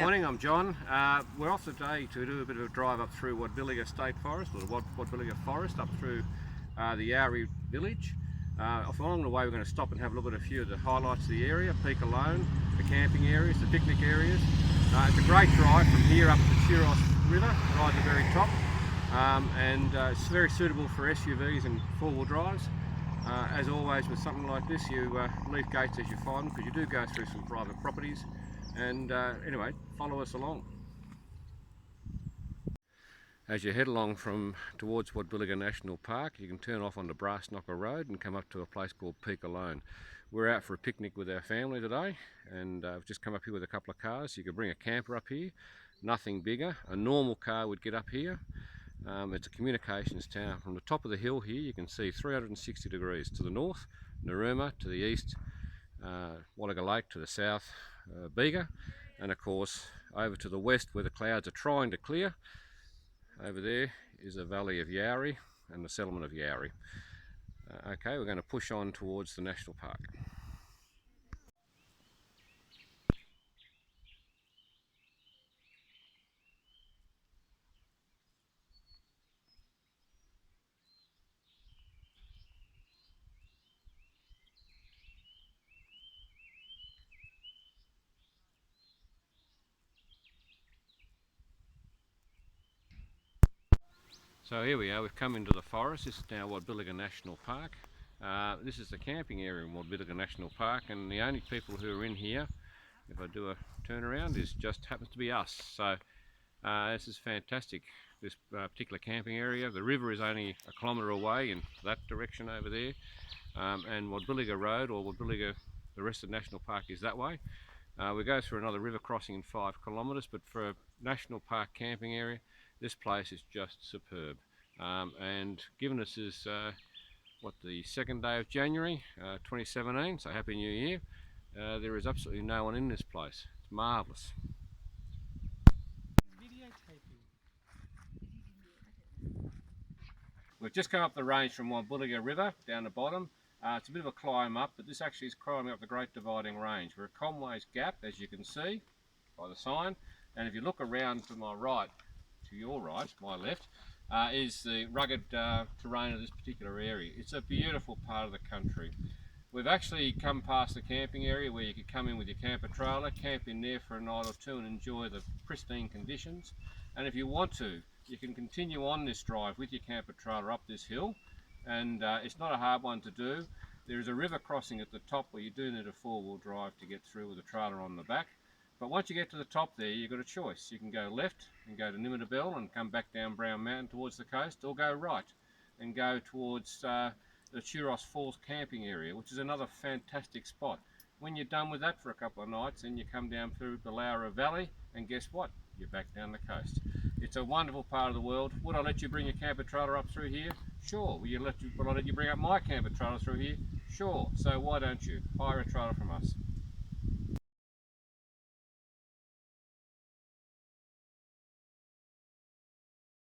Morning, I'm John. We're off today to do a bit of a drive up through Wadbilliga State Forest, or the Wadbilliga Forest, up through the Yowrie village. Along the way we're going to stop and have a look at a few of the highlights of the area, Peak Alone, the camping areas, the picnic areas. It's a great drive from here up to the Wadbilliga River, right at the very top, and it's very suitable for SUVs and four-wheel drives. As always with something like this, you leave gates as you find them, because you do go through some private properties. And anyway, follow us along. As you head along towards Wadbilliga National Park, you can turn off onto Brass Knocker Road and come up to a place called Peak Alone. We're out for a picnic with our family today, and I've just come up here with a couple of cars. You could bring a camper up here, nothing bigger. A normal car would get up here. It's a communications tower. From the top of the hill here you can see 360 degrees to the north, Narooma to the east, Wadbilliga Lake to the south, Bega, and of course over to the west where the clouds are trying to clear. Over there is the valley of Yowrie and the settlement of Yowrie. Okay, we're going to push on towards the national park. So here we are, we've come into the forest. This is now Wadbilliga National Park. This is the camping area in Wadbilliga National Park, and the only people who are in here, if I do a turn around, just happens to be us. So this is fantastic, this particular camping area. The river is only a kilometre away in that direction over there, and Wadbilliga Road, or Wadbilliga, the rest of the National Park, is that way. We go through another river crossing in 5 kilometres, but for a National Park camping area, this place is just superb. And given this is the 2nd day of January 2017, so Happy New Year, there is absolutely no one in this place. It's marvellous. We've just come up the range from Wadbilliga River down the bottom. It's a bit of a climb up, but this actually is climbing up the Great Dividing Range. We're at Conway's Gap, as you can see by the sign, and if you look around to my right, to your right, my left, is the rugged terrain of this particular area. It's a beautiful part of the country. We've actually come past the camping area where you could come in with your camper trailer, camp in there for a night or two and enjoy the pristine conditions. And if you want to, you can continue on this drive with your camper trailer up this hill, and it's not a hard one to do. There is a river crossing at the top where you do need a four-wheel drive to get through with a trailer on the back. But once you get to the top there, you've got a choice. You can go left and go to Nimminabel and come back down Brown Mountain towards the coast, or go right and go towards the Churros Falls camping area, which is another fantastic spot. When you're done with that for a couple of nights, then you come down through the Wadbilliga Valley, and guess what? You're back down the coast. It's a wonderful part of the world. Would I let you bring your camper trailer up through here? Sure. Would I let you bring up my camper trailer through here? Sure. So why don't you hire a trailer from us?